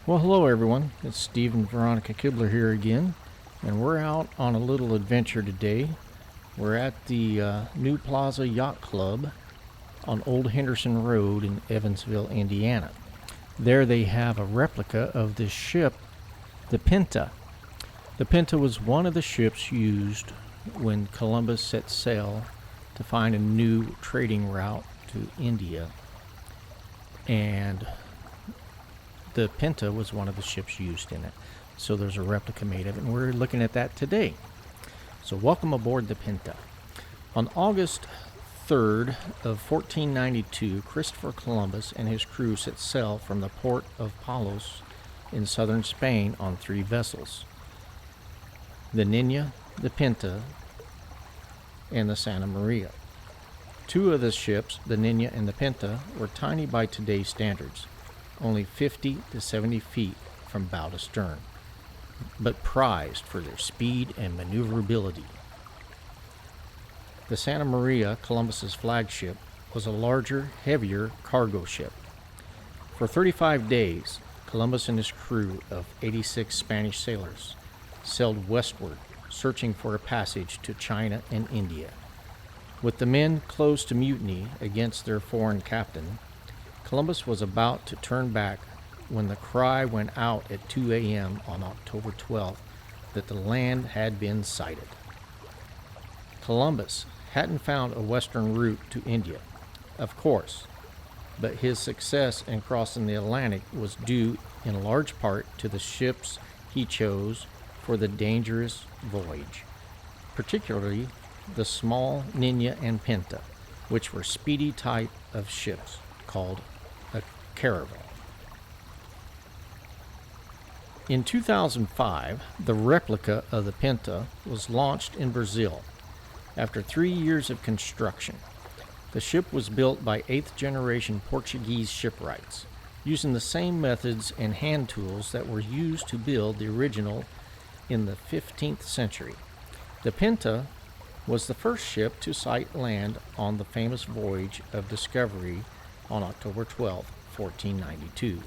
Well, hello everyone. It's Steve and Veronica Kibler here again, and we're out on a little adventure today. We're at the New Plaza Yacht Club on Old Henderson Road in Evansville, Indiana. There they have a replica of this ship, the Pinta. The Pinta was one of the ships used when Columbus set sail to find a new trading route to India, and the Pinta was one of the ships used in it. So there's a replica made of it, and we're looking at that today. So welcome aboard the Pinta. On August 3rd of 1492, Christopher Columbus and his crew set sail from the port of Palos in southern Spain on 3 vessels: the Nina, the Pinta, and the Santa Maria. 2 of the ships, the Nina and the Pinta, were tiny by today's standards, only 50 to 70 feet from bow to stern, but prized for their speed and maneuverability. The Santa Maria, Columbus's flagship, was a larger, heavier cargo ship. For 35 days, Columbus and his crew of 86 Spanish sailors sailed westward, searching for a passage to China and India. With the men close to mutiny against their foreign captain, Columbus was about to turn back when the cry went out at 2 a.m. on October 12th that the land had been sighted. Columbus hadn't found a western route to India, of course, but his success in crossing the Atlantic was due in large part to the ships he chose for the dangerous voyage, particularly the small Nina and Pinta, which were speedy type of ships called a caravel. In 2005, the replica of the Pinta was launched in Brazil. After 3 years of construction, the ship was built by 8th-generation Portuguese shipwrights, using the same methods and hand tools that were used to build the original in the 15th century. The Pinta was the first ship to sight land on the famous voyage of discovery on October 12, 1492.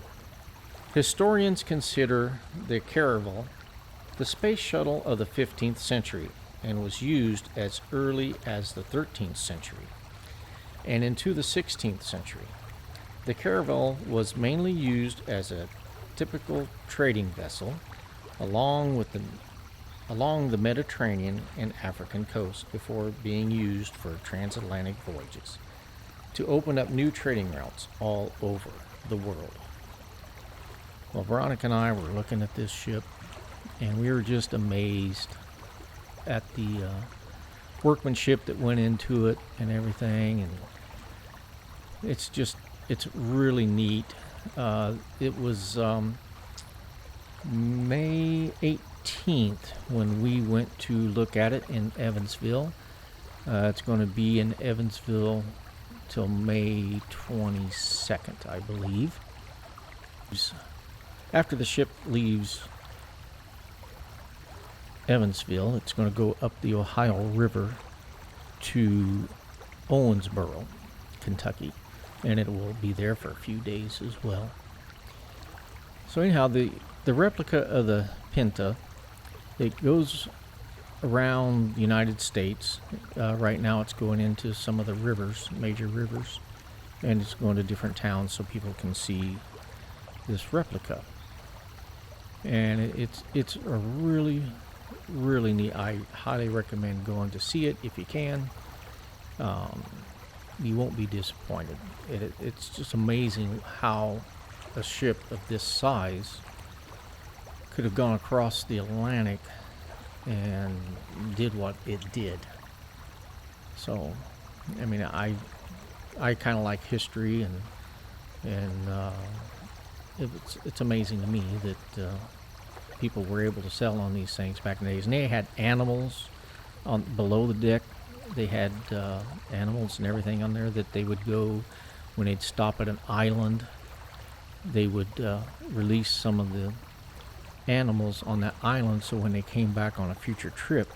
Historians consider the caravel the space shuttle of the 15th century and was used as early as the 13th century and into the 16th century. The caravel was mainly used as a typical trading vessel along the Mediterranean and African coast before being used for transatlantic voyages to open up new trading routes all over the world. Well, Veronica and I were looking at this ship, and we were just amazed at the workmanship that went into it and everything, and it's really neat. It was May 18th when we went to look at it in Evansville. It's going to be in Evansville till May 22nd, I believe. After the ship leaves Evansville, it's going to go up the Ohio River to Owensboro, Kentucky, and it will be there for a few days as well. So anyhow, the replica of the Pinta, it goes around the United States. Right now it's going into some of the rivers, major rivers, and it's going to different towns so people can see this replica. And it's a really neat. I highly recommend going to see it if you can. You won't be disappointed. It's just amazing how a ship of this size could have gone across the Atlantic and did what it did. So, I mean, I kind of like history, and it's amazing to me that people were able to sail on these things back in the days. And they had animals on below the deck. They had animals and everything on there that they would go when they'd stop at an island. They would release some of the animals on that island, so when they came back on a future trip,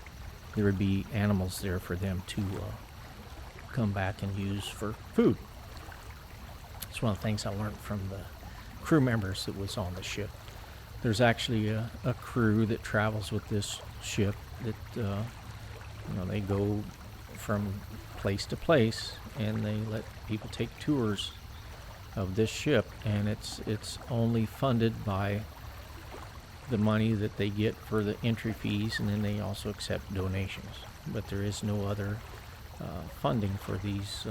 there would be animals there for them to come back and use for food. It's one of the things I learned from the crew members that was on the ship. There's actually a crew that travels with this ship that they go from place to place, and they let people take tours of this ship, and it's only funded by the money that they get for the entry fees, and then they also accept donations. But there is no other funding for these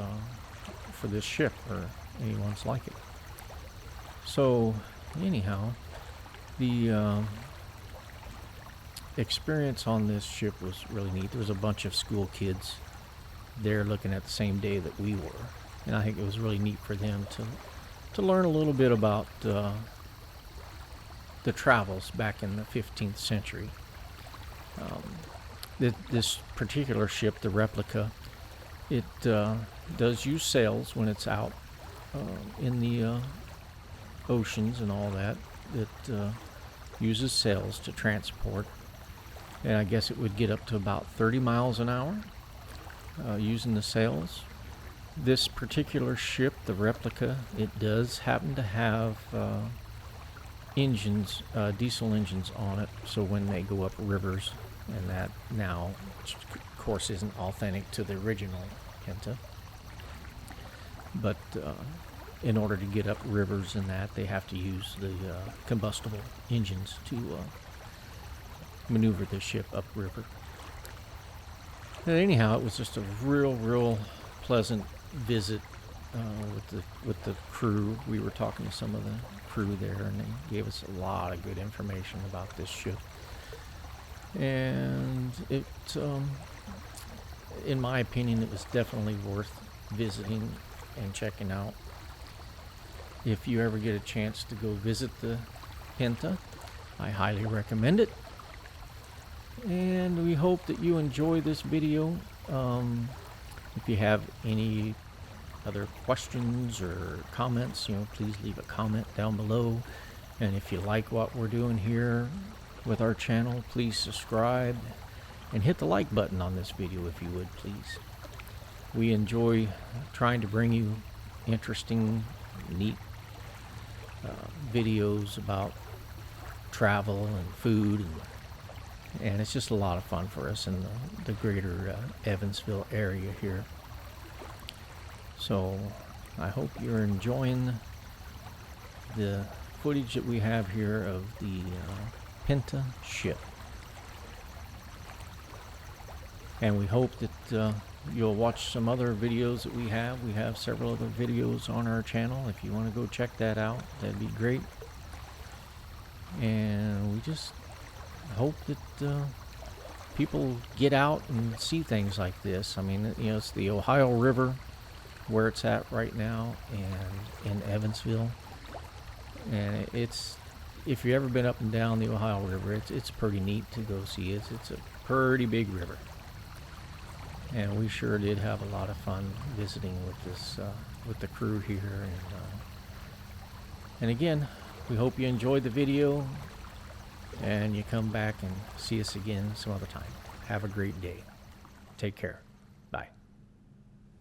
for this ship or anyone's like it. So anyhow, the experience on this ship was really neat. There was a bunch of school kids there looking at the same day that we were, and I think it was really neat for them to learn a little bit about the travels back in the 15th century. This particular ship, the Replica, it does use sails when it's out in the oceans and all that. It uses sails to transport, and I guess it would get up to about 30 miles an hour using the sails. This particular ship, the Replica, it does happen to have engines, diesel engines on it, so when they go up rivers, and that now, which of course isn't authentic to the original Pinta, but in order to get up rivers and that, they have to use the combustible engines to maneuver the ship upriver. And anyhow, it was just a real pleasant visit with the crew. We were talking to some of the crew there, and they gave us a lot of good information about this ship. And it, in my opinion, it was definitely worth visiting and checking out. If you ever get a chance to go visit the Pinta, I highly recommend it. And we hope that you enjoy this video. If you have any other questions or comments, please leave a comment down below. And if you like what we're doing here with our channel, please subscribe and hit the like button on this video if you would, please. We enjoy trying to bring you interesting, neat videos about travel and food, and it's just a lot of fun for us in the greater Evansville area here. So I hope you're enjoying the footage that we have here of the Pinta ship, and we hope that you'll watch some other videos that we have. We have several other videos on our channel. If you want to go check that out, that'd be great. And we just hope that people get out and see things like this. I mean, it's the Ohio River where it's at right now, and in Evansville. And it's, if you've ever been up and down the Ohio River, it's pretty neat to go see it. It's a pretty big river. And we sure did have a lot of fun visiting with this, with the crew here. And again, we hope you enjoyed the video, and you come back and see us again some other time. Have a great day. Take care. Bye.